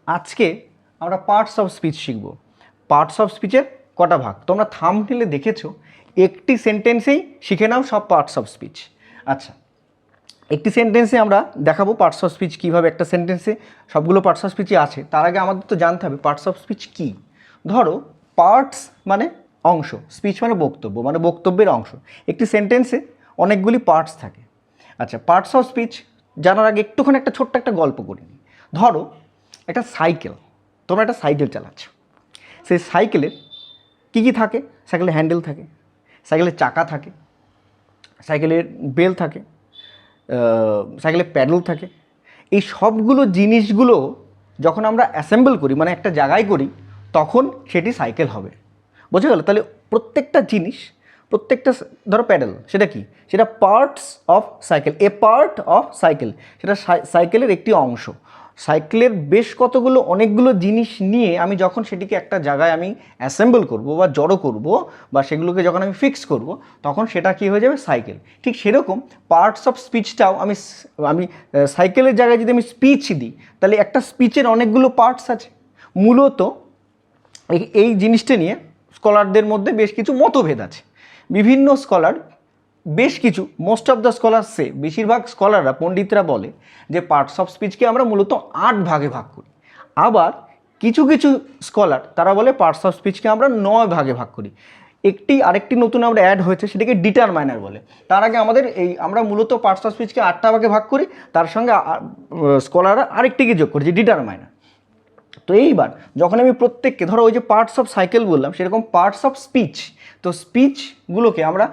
আজকে আমরা parts of speech শিখব। পার্টস অফ স্পিচের কটা ভাগ তোমরা থাম্বনেইলে দেখেছো, একটি সেন্টেন্সেই শিখে নাও সব পার্টস অফ স্পিচ। আচ্ছা, একটি সেন্টেন্সে আমরা দেখাবো পার্টস অফ স্পিচ কীভাবে একটা সেন্টেন্সে সবগুলো পার্টস অফ স্পিচই আছে। তার আগে আমাদের তো জানতে হবে পার্টস অফ স্পিচ কী। ধরো পার্টস মানে অংশ, স্পিচ মানে বক্তব্য, মানে বক্তব্যের অংশ। একটি সেন্টেন্সে অনেকগুলি পার্টস থাকে। আচ্ছা, পার্টস অফ স্পিচ জানার আগে একটুখানি একটা ছোট্ট একটা গল্প করে নিই। ধরো একটা সাইকেল, তোমরা একটা সাইকেল চালাচ্ছ। সেই সাইকেলের কী কী থাকে? সাইকেলের হ্যান্ডেল থাকে, সাইকেলের চাকা থাকে, সাইকেলের বেল থাকে, সাইকেলের প্যাডেল থাকে। এই সবগুলো জিনিসগুলো যখন আমরা অ্যাসেম্বল করি, মানে একটা জায়গায় করি, তখন সেটি সাইকেল হবে। বোঝা গেল? তাহলে প্রত্যেকটা জিনিস, প্রত্যেকটা ধরো প্যাডেল, সেটা কি? সেটা parts of cycle, A part of cycle, সেটা সাইকেলের একটি অংশ। সাইকেলের বেশ কতগুলো অনেকগুলো জিনিস নিয়ে আমি যখন সেটিকে একটা জায়গায় আমি অ্যাসেম্বল করব বা জড়ো করব, বা সেগুলোকে যখন আমি ফিক্স করব, তখন সেটা কি হয়ে যাবে? সাইকেল। ঠিক সেরকম পার্টস অফ স্পিচটাও আমি সাইকেলের জায়গায় যদি আমি স্পিচ দিই, তাহলে একটা স্পিচের অনেকগুলো পার্টস আছে। মূলত এই জিনিসটা নিয়ে স্কলারদের মধ্যে বেশ কিছু মতভেদ আছে। বিভিন্ন স্কলার, বেশ কিছু, মোস্ট অফ দ্য স্কলারসে, বেশিরভাগ স্কলাররা, পণ্ডিতরা বলে যে পার্টস অফ স্পিচকে আমরা মূলত 8 ভাগে ভাগ করি। আবার কিছু কিছু স্কলার তারা বলে পার্টস অফ স্পিচকে আমরা 9 ভাগে ভাগ করি। আরেকটি নতুন আমরা অ্যাড হয়েছে, সেটাকে ডিটারমাইনার বলে। তার আগে আমাদের আমরা মূলত পার্টস অফ স্পিচকে 8টা ভাগে ভাগ করি, তার সঙ্গে স্কলাররা আরেকটিকে যোগ করি, যে ডিটারমাইনার। তো এইবার যখন আমি প্রত্যেককে, ধরো ওই যে পার্টস অফ সাইকেল বললাম, সেরকম পার্টস অফ স্পিচ, তো স্পিচগুলোকে আমরা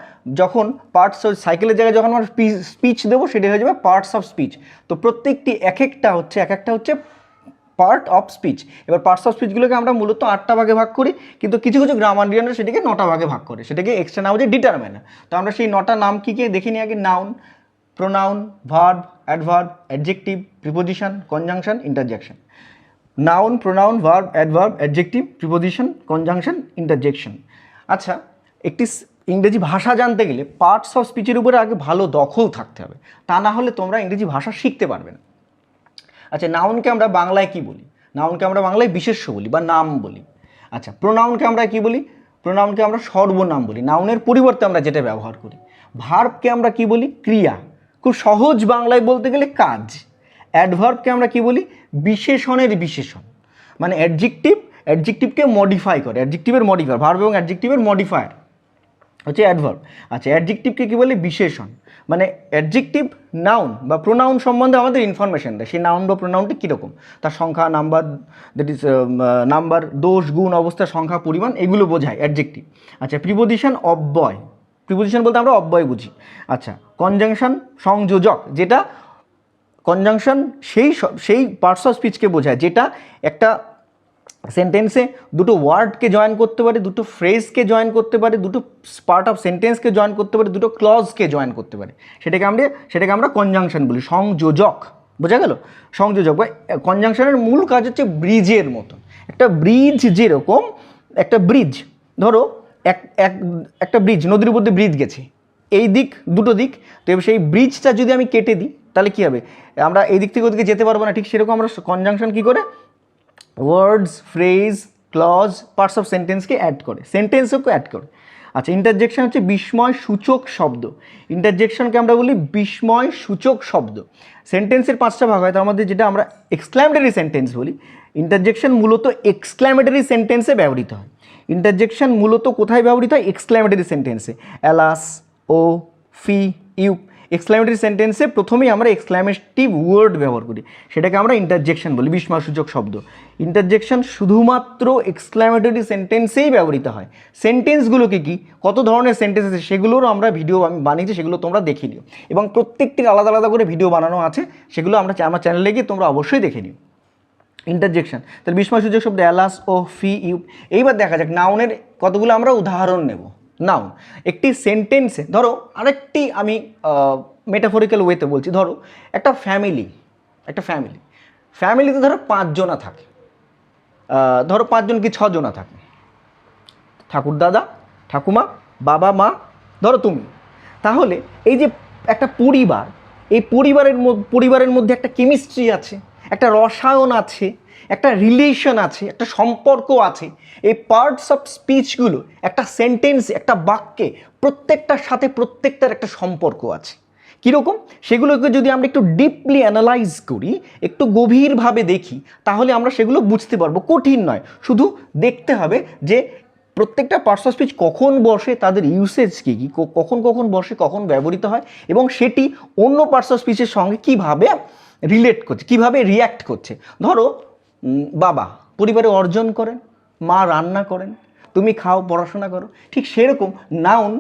যখন পার্টস অফ সাইকেলের জায়গায় যখন আমরা স্পিচ দেবো, সেটা হয়ে যাবে পার্টস অফ স্পিচ। তো প্রত্যেকটি এক একটা হচ্ছে পার্ট অফ স্পিচ। এবার পার্টস অফ স্পিচগুলোকে আমরা মূলত 8টা ভাগে ভাগ করি, কিন্তু কিছু কিছু গ্রামারিয়ানরা সেটাকে 9টা ভাগে ভাগ করে, সেটাকে এক্সট্রা নাম হচ্ছে ডিটারমাইনার। তো আমরা সেই 9টা নাম কী কী দেখে নিই আগে। Noun, pronoun, verb, adverb, adjective, preposition, conjunction, interjection. Noun, pronoun, verb, adverb, adjective, preposition, conjunction, interjection. আচ্ছা, একটি ইংরেজি ভাষা জানতে গেলে পার্টস অফ স্পিচের উপরে আগে ভালো দখল থাকতে হবে, তা না হলে তোমরা ইংরেজি ভাষা শিখতে পারবে না। আচ্ছা, নাউনকে আমরা বাংলায় কি বলি? নাউনকে আমরা বাংলায় বিশেষ্য বলি বা নাম বলি। আচ্ছা, প্রোনাউনকে আমরা কি বলি? প্রোনাউনকে আমরা সর্বনাম বলি, নাউনের পরিবর্তে আমরা যেটা ব্যবহার করি। ভার্বকে আমরা কি বলি? ক্রিয়া। খুব সহজ বাংলায় বলতে গেলে কাজ। অ্যাডভার্বকে আমরা কি বলি? বিশেষণের বিশেষণ, মানে অ্যাডজেক্টিভকে মডিফাই করে, অ্যাডজেক্টিভের মডিফায়ার। ভার্ব এবং অ্যাডজেক্টিভের মডিফায়ার হচ্ছে অ্যাডভার্ব। আচ্ছা, অ্যাডজেক্টিভকে কী বলে? বিশেষণ। মানে অ্যাডজেক্টিভ নাউন বা প্রোনাউন সম্বন্ধে আমাদের ইনফরমেশন দেয়, সেই নাউন বা প্রোনাউনটি কীরকম, তার সংখ্যা, নাম্বার, দ্যাট ইজ নাম্বার, দোষ, গুণ, অবস্থা, সংখ্যা, পরিমাণ, এগুলো বোঝায় অ্যাডজেক্টিভ। আচ্ছা, প্রিপোজিশন অব্যয়, প্রিপোজিশন বলতে আমরা অব্যয় বুঝি। আচ্ছা, কনজাংশন সংযোজক, যেটা কনজাংশন সেই পার্টস অফ স্পিচকে বোঝায় যেটা একটা সেন্টেন্সে দুটো ওয়ার্ডকে জয়েন করতে পারে, দুটো ফ্রেজকে জয়েন করতে পারে, দুটো পার্ট অফ সেন্টেন্সকে জয়েন করতে পারে, দুটো ক্লজকে জয়েন করতে পারে, সেটাকে আমরা কনজাংশন বলি, সংযোজক। বোঝা গেল? সংযোজক বা কনজাংশনের মূল কাজ হচ্ছে ব্রিজের মতো। একটা ব্রিজ, যেরকম একটা ব্রিজ, ধরো একটা ব্রিজ, নদীর উপর দিয়ে ব্রিজ গেছে, এই দিক, দুটো দিক। তো এবার সেই ব্রিজটা যদি আমি কেটে দিই, তাহলে কী হবে? আমরা এই দিক থেকে ওদিকে যেতে পারবো না। ঠিক সেরকম আমরা কনজাংশন কী করে? Words, phrase, clause, parts of সেন্টেন্সকে অ্যাড করে, সেন্টেন্সকে অ্যাড করে। আচ্ছা, ইন্টারজেকশন হচ্ছে বিস্ময় সূচক শব্দ। ইন্টারজেকশনকে আমরা বলি বিস্ময় সূচক শব্দ। সেন্টেন্সের 5টা ভাগ হয়, তার মধ্যে যেটা আমরা এক্সক্ল্যামেটরি সেন্টেন্স বলি, ইন্টারজেকশন মূলত এক্সক্ল্যামেটরি সেন্টেন্সে ব্যবহৃত হয়। ইন্টারজেকশন মূলত কোথায় ব্যবহৃত হয়? এক্সক্ল্যামেটরি সেন্টেন্সে। অ্যালাস, ও, ফি, ইউ, এক্সক্ল্যামেটরি সেন্টেন্সে প্রথমেই আমরা এক্সক্ল্যামেটিভ ওয়ার্ড ব্যবহার করি, সেটাকে আমরা ইন্টারজেকশন বলি, বিস্ময়সূচক শব্দ। ইন্টারজেকশন শুধুমাত্র এক্সক্ল্যামেটরি সেন্টেন্সেই ব্যবহৃত হয়। সেন্টেন্সগুলোকে কি, কত ধরনের সেন্টেন্স আছে সেগুলোরও আমরা ভিডিও আমি বানিয়েছি, সেগুলো তোমরা দেখে নিও। এবং প্রত্যেকটির আলাদা আলাদা করে ভিডিও বানানো আছে, সেগুলো আমার চ্যানেলে গিয়ে তোমরা অবশ্যই দেখে নিও। ইন্টারজেকশন, তাহলে বিস্ময়সূচক শব্দ অ্যালাস, ও, ফি, ইউ। এইবার দেখা যাক নাউনের কতগুলো আমরা উদাহরণ নেব। নাউন, একটি সেন্টেন্সে, ধরো আরেকটি আমি মেটাফরিক্যাল ওয়েতে বলছি, ধরো একটা ফ্যামিলিতে ধরো 5 জনা থাকে, ধরো 5 জন কি 6 জনা থাকে, ঠাকুর দাদা, ঠাকুমা, বাবা, মা, ধরো তুমি। তাহলে এই যে একটা পরিবার, এই পরিবারের মধ্যে একটা কেমিস্ট্রি আছে, একটা রসায়ন আছে, একটা রিলেশন আছে, একটা সম্পর্ক আছে। এই পার্টস অফ স্পিচগুলো একটা সেন্টেন্স, একটা বাক্যে প্রত্যেকটার সাথে প্রত্যেকটার একটা সম্পর্ক আছে। কীরকম? সেগুলোকে যদি আমরা একটু ডিপলি অ্যানালাইজ করি, একটু গভীরভাবে দেখি, তাহলে আমরা সেগুলো বুঝতে পারবো। কঠিন নয়, শুধু দেখতে হবে যে প্রত্যেকটা পার্টস অফ স্পিচ কখন বসে, তাদের ইউসেজ কী কী, কখন কখন বসে, কখন ব্যবহৃত হয়, এবং সেটি অন্য পার্টস অফ স্পিচের সঙ্গে কীভাবে রিলেট করছে, কীভাবে রিয়্যাক্ট করছে। ধরো বাবা পরিবারে অর্জন করেন, মা রান্না করেন, তুমি খাও, পড়াশোনা করো। ঠিক সেরকম নাউন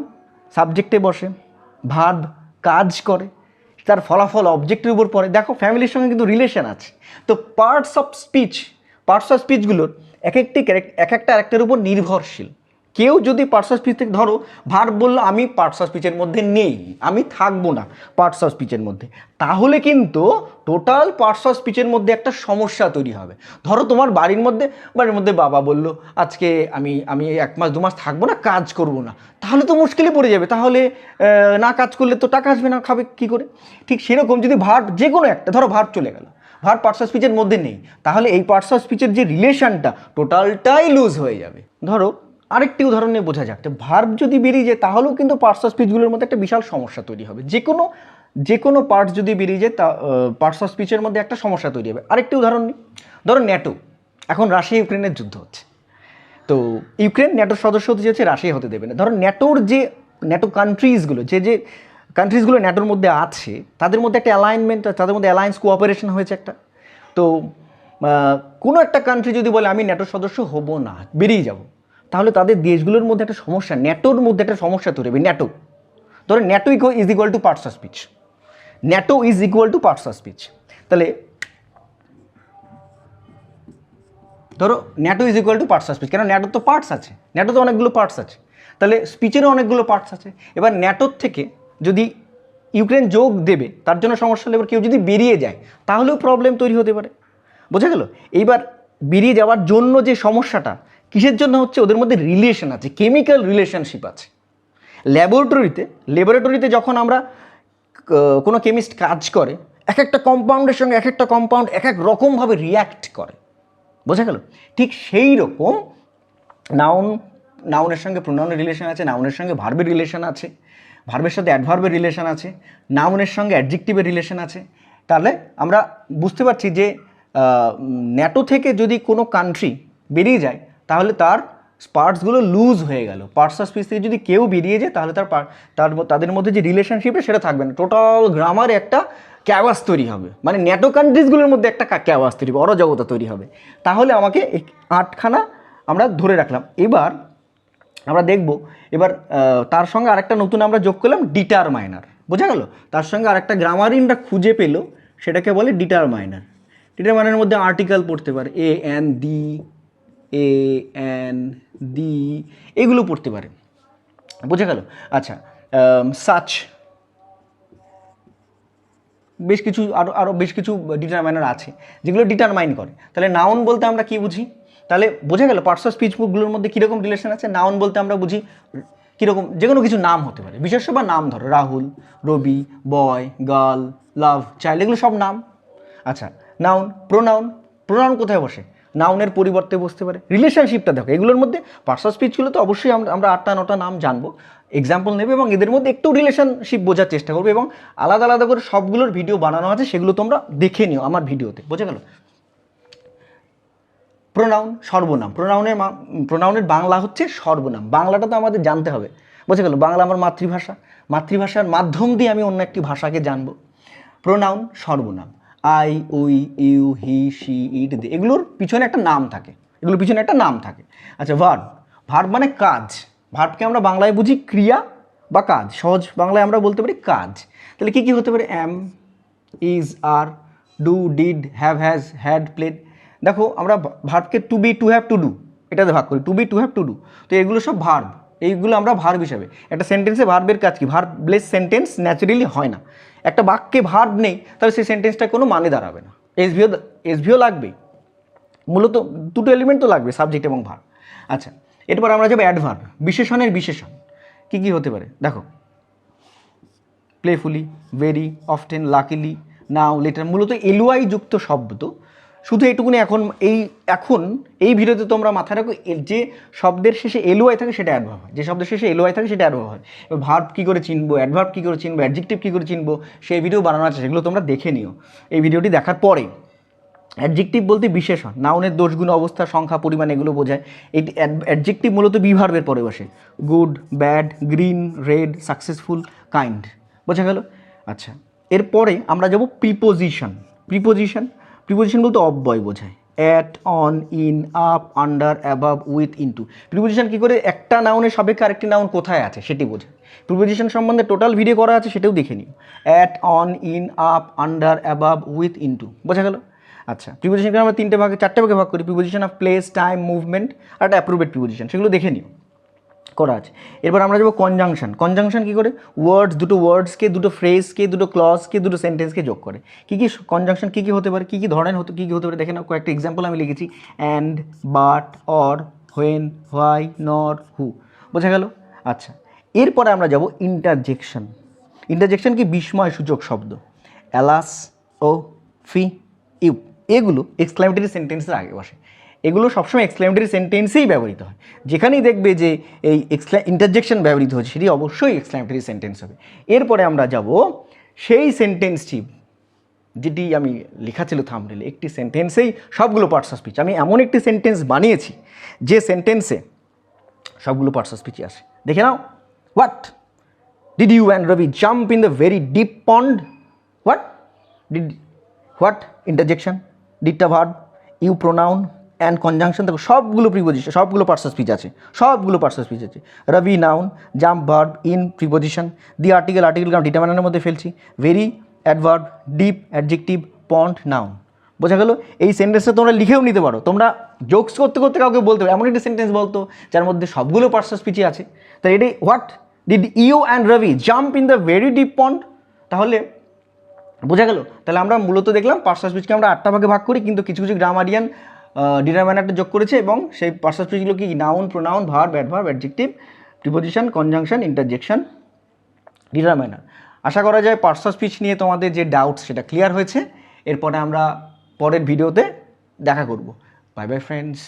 সাবজেক্টে বসে, ভার্ব কাজ করে, তার ফলাফল অবজেক্টের উপর পড়ে। দেখো ফ্যামিলির সঙ্গে কিন্তু রিলেশন আছে। তো পার্টস অফ স্পিচগুলোর এক একটা আরেকটার উপর নির্ভরশীল। কেউ যদি পার্টস অফ স্পিচ থেকে, ধরো ভার্ব বললো আমি পার্টস অফ স্পিচের মধ্যে নেই, আমি থাকবো না পার্টস অফ স্পিচের মধ্যে, তাহলে কিন্তু টোটাল পার্টস অফ স্পিচের মধ্যে একটা সমস্যা তৈরি হবে। ধরো তোমার বাড়ির মধ্যে বাবা বলল আজকে আমি 1 মাস 2 মাস থাকবো না, কাজ করব না, তাহলে তো মুশকিলে পড়ে যাবে। তাহলে না কাজ করলে তো টাকা আসবে না, খাবে কি করে? ঠিক সেরকম যদি ভার্ব যে কোনো একটা, ধরো ভার্ব চলে গেল, ভার্ব পার্টস অফ স্পিচের মধ্যে নেই, তাহলে এই পার্টস অফ স্পিচের যে রিলেশনটা টোটালটাই লুজ হয়ে যাবে। ধরো আরেকটি উদাহরণ নিয়ে বোঝা যাক, ভার্ব যদি বেরিয়ে যায় তাহলেও কিন্তু পার্টস অফ স্পিচগুলোর মধ্যে একটা বিশাল সমস্যা তৈরি হবে। যে কোনো পার্টস যদি বেরিয়ে যায় তা পার্টস অফ স্পিচের মধ্যে একটা সমস্যা তৈরি হবে। আরেকটি উদাহরণ নিই, ধরো ন্যাটো, এখন রাশিয়া ইউক্রেনের যুদ্ধ হচ্ছে, তো ইউক্রেন ন্যাটোর সদস্য হতে চেয়েছে, রাশিয়া হতে দেবে না। ধরো ন্যাটো কান্ট্রিজগুলো, যে কান্ট্রিজগুলো ন্যাটোর মধ্যে আছে, তাদের মধ্যে একটা অ্যালাইনমেন্ট, তাদের মধ্যে অ্যালায়েন্স কোঅপারেশন হয়েছে একটা। তো কোনো একটা কান্ট্রি যদি বলে আমি ন্যাটোর সদস্য হব না, বেরিয়ে যাব, তাহলে তাদের দেশগুলোর মধ্যে একটা সমস্যা, ন্যাটোর মধ্যে একটা সমস্যা তৈরি হবে। ন্যাটো, ধরো NATO is equal to parts of speech, NATO is equal to parts of speech. তাহলে ধরো NATO is equal to parts of speech, কেন ন্যাটোর তো পার্টস আছে, ন্যাটো তো অনেকগুলো পার্টস আছে, তাহলে স্পিচেরও অনেকগুলো পার্টস আছে। এবার ন্যাটোর থেকে যদি ইউক্রেন যোগ দেবে, তার জন্য সমস্যা হলে, এবার কেউ যদি বেরিয়ে যায় তাহলেও প্রবলেম তৈরি হতে পারে। বোঝা গেল? এইবার বেরিয়ে যাওয়ার জন্য যে সমস্যাটা কিসের জন্য হচ্ছে, ওদের মধ্যে রিলেশন আছে, কেমিক্যাল রিলেশনশিপ আছে। ল্যাবরেটরিতে যখন আমরা কোনো কেমিস্ট কাজ করে, এক একটা কম্পাউন্ডের সঙ্গে এক একটা কম্পাউন্ড এক এক রকমভাবে রিয়্যাক্ট করে। বোঝা গেল? ঠিক সেই রকম নাউনের সঙ্গে প্রোনাউনের রিলেশন আছে, নাউনের সঙ্গে ভার্বের রিলেশন আছে, ভার্বের সাথে অ্যাডভার্বের রিলেশন আছে, নাউনের সঙ্গে অ্যাডজেক্টিভের রিলেশন আছে। তাহলে আমরা বুঝতে পারছি যে ন্যাটো থেকে যদি কোনো কান্ট্রি বেরিয়ে যায় তাহলে তার পার্টসগুলো লুজ হয়ে গেল। পার্টস অফ স্পিচ থেকে যদি কেউ বেরিয়ে যায় তাহলে তাদের মধ্যে যে রিলেশনশিপটা সেটা থাকবে না, টোটাল গ্রামারে একটা ক্যাওয়াস তৈরি হবে, মানে ন্যাটো কান্ট্রিজগুলোর মধ্যে একটা ক্যাওয়াস তৈরি হবে, অরাজকতা তৈরি হবে। তাহলে আমাকে এই 8খানা আমরা ধরে রাখলাম। এবার আমরা দেখব, এবার তার সঙ্গে আরেকটা নতুন আমরা যোগ করলাম, ডিটারমাইনার। বোঝা গেল? তার সঙ্গে আরেকটা গ্রামারিনরা খুঁজে পেল, সেটাকে বলে ডিটারমাইনার। ডিটারমাইনারের মধ্যে আর্টিকেল পড়তে পারে, এ এন দি, এগুলো পড়তে পারে। বোঝা গেল? আচ্ছা, সাচ, আরও বেশ কিছু ডিটারমাইনার আছে যেগুলো ডিটারমাইন করে। তাহলে নাউন বলতে আমরা কি বুঝি? তাহলে বোঝা গেল পার্টস অফ স্পিচগুলোর মধ্যে কীরকম রিলেশন আছে। নাউন বলতে আমরা বুঝি কীরকম, যে কোনো কিছু নাম হতে পারে, বিশেষ্য বা নাম। ধরো রাহুল, রবি, বয়, গার্ল, লাভ, চাইল্ড, এগুলো সব নাম। আচ্ছা, প্রোনাউন কোথায় বসে? নাউনের পরিবর্তে বসতে পারে। রিলেশনশিপটা দেখো, এগুলোর মধ্যে পার্টস অফ স্পিচগুলো তো অবশ্যই আমরা 8টা-9টা নাম জানবো, এক্সাম্পল নেবে এবং এদের মধ্যে একটু রিলেশনশিপ বোঝার চেষ্টা করবে, এবং আলাদা আলাদা করে সবগুলোর ভিডিও বানানো আছে, সেগুলো তোমরা দেখে নিও আমার ভিডিওতে। বোঝা গেল? প্রোনাউন, সর্বনাম। প্রোনাউনের বাংলা হচ্ছে সর্বনাম। বাংলাটা তো আমাদের জানতে হবে। বোঝা গেল? বাংলা আমার মাতৃভাষার মাধ্যম দিয়ে আমি অন্য একটি ভাষাকে জানবো। প্রোনাউন, সর্বনাম, I, we, you, he, she, it, they, এগুলোর পিছনে একটা নাম থাকে। আচ্ছা, ভার্ব মানে কাজ। ভার্বকে আমরা বাংলায় বুঝি ক্রিয়া বা কাজ, সহজ বাংলায় আমরা বলতে পারি কাজ। তাহলে কী কী হতে পারে? Am, is, are, do, did, have, has, had, played. দেখো আমরা ভার্বকে to be, to have, to do, এটাতে ভাগ করি, to be, to have, to do. তো এগুলো সব ভার্ব, এইগুলো আমরা ভার্ব হিসাবে। একটা সেন্টেন্সে ভার্বের কাজ কি? ভার্বলেস সেন্টেন্স ন্যাচারালি হয় না। একটা বাক্যে ভার্ব নেই তাহলে সেই সেন্টেন্সটা কোনো মানে দাঁড়াবে না। এসভিও লাগবে, মূলত দুটো এলিমেন্ট তো লাগবে, সাবজেক্ট এবং ভার্ব। আচ্ছা, এরপর আমরা যাবো অ্যাডভার্ব, বিশেষণের বিশেষণ। কী কী হতে পারে? দেখো, প্লেফুলি, ভেরি, অফটেন, লাকিলি, নাও, লেটার, মূলত এলওয়াই যুক্ত শব্দ শুধু এইটুকুনি এখন এই ভিডিওতে তোমরা মাথায় রাখো, যে শব্দের শেষে এলওয়াই থাকে সেটা অ্যাডভার্ব হয়, যে শব্দের শেষে এলওয়াই থাকে সেটা অ্যাডভার্ব হয়। এবার ভার্ব কী করে চিনবো, অ্যাডভার্ব কী করে চিনবো, অ্যাডজেক্টিভ কী করে চিনবো, সেই ভিডিও বানানো আছে, সেগুলো তোমরা দেখে নিও এই ভিডিওটি দেখার পরে। অ্যাডজেক্টিভ বলতে বিশেষণ, নাউনের দোষগুণ, অবস্থা, সংখ্যা, পরিমাণ এগুলো বোঝায়। এই অ্যাডজেক্টিভ মূলত বিভার্বের পরে বসে, good, bad, green, red, successful, kind, বোঝা গেল। আচ্ছা, এরপরে আমরা যাব প্রিপোজিশন। প্রিপোজিশন বলতে অব্যয় বোঝায়, at, on, in, up, under, above, with, into. Preposition কী করে একটা নাউনের সাপেক্ষে আরেকটি নাউন কোথায় আছে সেটি বোঝায়। প্রিপোজিশন সম্বন্ধে টোটাল ভিডিও করা আছে, সেটাও দেখে নিও। At, on, in, up, under, above, with, into, বোঝা গেল। আচ্ছা, প্রিপোজিশনকে আমরা চারটে ভাগে ভাগ করি, preposition of place, time, movement আর একটা অ্যাপ্রোপ্রিয়েট প্রিপোজিশন, সেগুলো দেখে নিও, করা আছে। এরপর আমরা যাবো কনজাংশন কী করে, দুটো ওয়ার্ডসকে, দুটো ফ্রেজকে, দুটো ক্লজকে, দুটো সেন্টেন্সকে যোগ করে। কী কনজাংশন কী হতে পারে, কী ধরনের কী হতে পারে দেখে নাও। কয়েকটা এক্সাম্পল আমি লিখেছি, and, but, or, when, why, নর, হু, বোঝা গেল। আচ্ছা, এরপরে আমরা যাব ইন্টারজেকশন কি বিস্ময় সূচক শব্দ, অ্যালাস, ও, ফি, ইউ, এগুলো এক্সক্লামেটরি সেন্টেন্সের আগে বসে। এগুলো সবসময় এক্সক্লামেটরি সেন্টেন্সেই ব্যবহৃত হয়। যেখানেই দেখবে যে এই ইন্টারজেকশন ব্যবহৃত হচ্ছে, সেটি অবশ্যই এক্সক্লামেটরি সেন্টেন্স হবে। এরপরে আমরা যাব সেই সেন্টেন্সটি যেটি আমি লেখা ছিল থাম্বনেলে, একটি সেন্টেন্সেই সবগুলো পার্টস অফ স্পিচ। আমি এমন একটি সেন্টেন্স বানিয়েছি যে সেন্টেন্সে সবগুলো পার্টস অফ স্পিচই আসে, দেখে নাও। What did you and Rabi jump in the very deep pond? What interjection, ডিডটা verb, you pronoun, and conjunction. দেখো সবগুলো প্রিপোজিশন, সবগুলো পার্টস অফ স্পিচ আছে, Rabi noun, jump verb, in preposition, the article কারণ ডিটারমিনারের মধ্যে ফেলছি, very adverb, deep adjective, pond noun, বোঝা গেল। এই সেন্টেন্সটা তোমরা লিখেও নিতে পারো, তোমরা জোকস করতে করতে কাউকে বলতে পারো এমন একটি সেন্টেন্স বলতো যার মধ্যে সবগুলো পার্টস অফ স্পিচই আছে। তাই এটাই, what did you and Rabi jump in the very deep pond, তাহলে বোঝা গেল। তাহলে আমরা মূলত দেখলাম পার্টস অফ স্পিচকে আমরা 8টা ভাগে ভাগ করি, কিন্তু কিছু কিছু গ্রামারিয়ান ডিটারমিনারটা যোগ করেছে, এবং সেই পার্টস অফ স্পিচগুলো কি, noun, pronoun, verb, adverb, adjective, preposition, conjunction, interjection, determiner. আশা করা যায় পার্টস অফ স্পিচ নিয়ে তোমাদের যে ডাউটস সেটা ক্লিয়ার হয়েছে। এরপরে আমরা পরের ভিডিওতে দেখা করব। Bye bye friends.